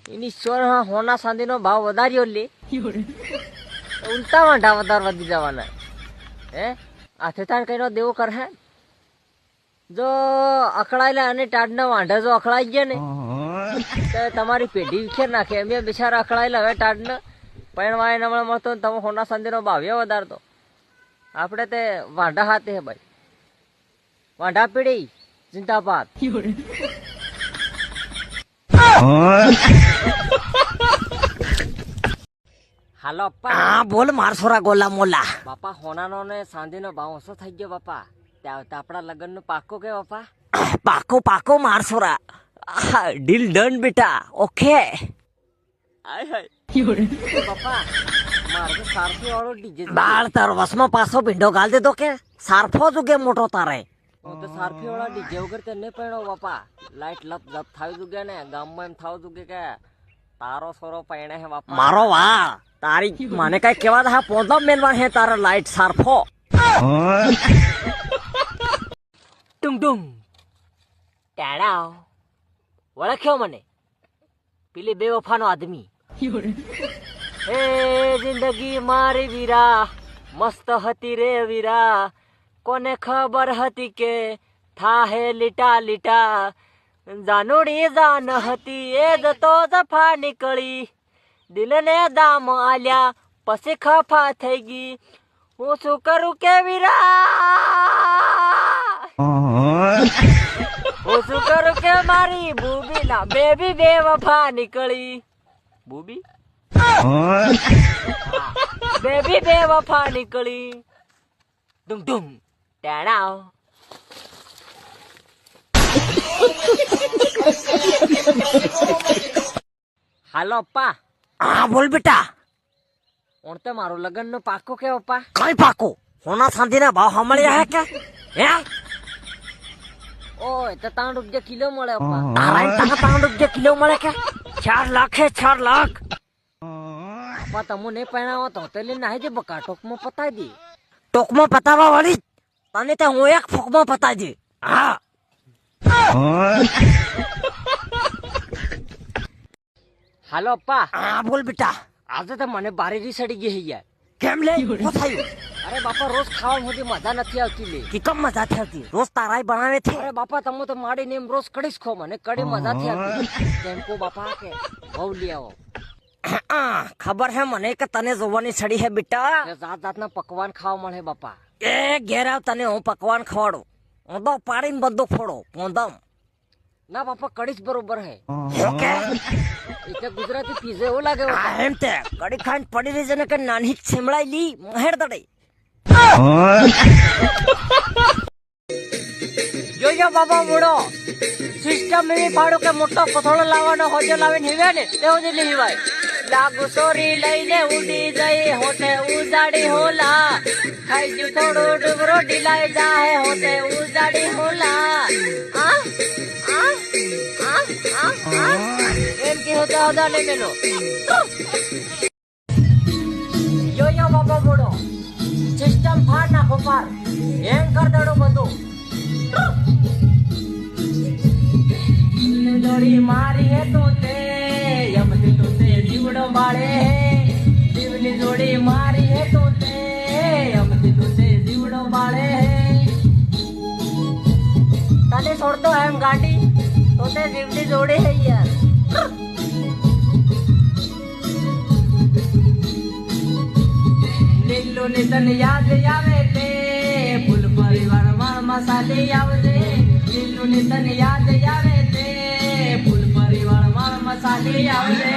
એની ચોર હોના સાંધીનો ભાવ વધાર્યો લે ઉલટા વાંઢા વધારવા દી જવાના હે હાથે તાણ કઈનો દેવો કર હે જો અકળાયેલા અને ટાઢના વાંઢા જો અકળાઈ ગયા ને તો તમારી પેઢી વિખેર નાખે એમ બિચારા અકળાયેલા હવે ટાઢના પૈણવાય નમળ મળતો ને તમે હોના સાંધીનો ભાવ્યો વધારતો આપણે તે વાંઢા હાથે હે ભાઈ વાંઢા પીડી જિંદાબાદ હાલો અપ્પા હા બોલ મારસોરા ગોલા મોલા બાપા હોનાનો ને સાંધીનો ભાવ ઓછો થઈ ગયો બાપા ત્યાં આપણા લગ્ન નું પાકો કે બાપા પાકો પાકો મારસોરા ડીલ ડન બેટા ઓકે બાપા મારે સારફી વાળો ડીજે બાળ તારો વસમાં પાછો ભીંડો ગાલ દેતો કે સારફો જુગે મોટો તારે હું તો સારફી વાળા ડીજે વગર તે નહીં પડ્યો બાપા લાઈટ લપ જપ થાવી જુગે ને ગામમાં એમ થાવ જુગે કે તારો સોરો પૈણે હે બાપા મારો વાળ તારી મને કઈ કેવા દા પોંદમ મેલવા હે તારા લાઈટ સારફો ટુંગ ટુંગ ટાડા ઓળખ્યો મને પેલી બેવફાનો આદમી એ જિંદગી મારી વીરા મસ્ત હતી રે વીરા કોને ખબર હતી કે થાહે લીટા લીટા જાનુડી જાન હતી એ જ તો જફા નીકળી દિલને દામ આલ્યા પછી ખફા થઈ ગઈ હું શું કરું કે વીરા હું શું કરું કે મારી બૂબી ના બેબી બેવફા નીકળી બૂબી બેબી બેવફા નીકળી ડુંગ ડુંગ ટેણા હાલો અપ્પા હા બોલ બેટા ઓણ તે મારું લગ્ન નો પાકો કે અપ્પા કઈ પાકો સોના સાંધીના ભાવ સાંભળ્યા હે કે હે ઓય તો ₹3 કિલો મળે અપ્પા તારા ₹3 કિલો મળે કે 4 લાખ હે 4 લાખ અપ્પા તમુ નહીં પહેણાવો તો તે લઈને આવી દે બકા ટોકમાં પતાઈ દે ટોકમાં પતાવા વાળી તને તો હું એક ફોકમાં પતાઈ દે હા હાલો અપ્પા હા બોલ બેટા આજે તો મને બારી રી સડી ગઈ હે યાર કેમ લે શું થયું અરે બાપા રોજ ખાવા મોટી મજા નથી આવતી લે કે કમ મજા થતી રોજ તારાય બનાવે છે અરે બાપા તમે તો માડીને એમ રોજ કડીશ ખો મને કડી મજા થી આવતી તેમ કો બાપા કે બહુ લે આવો ખબર હે મને કે તને જોવાની છડી હે બેટા જાત જાતના પકવાન ખાવા મળે બાપા એ ઘેર આવ તને હું પકવાન ખવાડું હું તો પાડીને બધું ફોડો પોંદમ ના બાપા કડીશ બરોબર હે ઓકે એટલે ગુજરાતી પીઝા એવું લાગે બાપા. એમ તે કડી ખાઈને પડી રહી છે ને કે નાની છીમડાઈ લી મહેર દડે જોજો બાબા મોડો સિસ્ટમ એવી પાડો કે મોટો પથોડો લાવવાનો હોજો લાવીને હિવે ને તેવો જ હિવાય લાગુ સોરી લઈને ઉડી જઈ હોતે ઉજાડી હોલા ખાઈ જો થોડો ડુબરો ઢીલાઈ જાહે હોતે ઉજાડી હોલા આ આ આ આ એમ કે હોતા હોતા ને મેલો જોજો બાબા મોડો સિસ્ટમ ફાડ નાખો પાર હેંગ કર દેડો બધું દોડી મારી હે તો તે યમથી તો તે જીવડો બાળે જીવની જોડી મારી હે તો તે યમથી તો તે જીવડો બાળે તને છોડતો એમ ગાડી તો તે જીવની જોડી હે યાર લીલો ને તને યાદ આવે તે ફૂલ પરિવાર માં મસાલે આવજે લીલો ને તને યાદ આવે તે ફૂલ પરિવાર માં મસાલે આવજે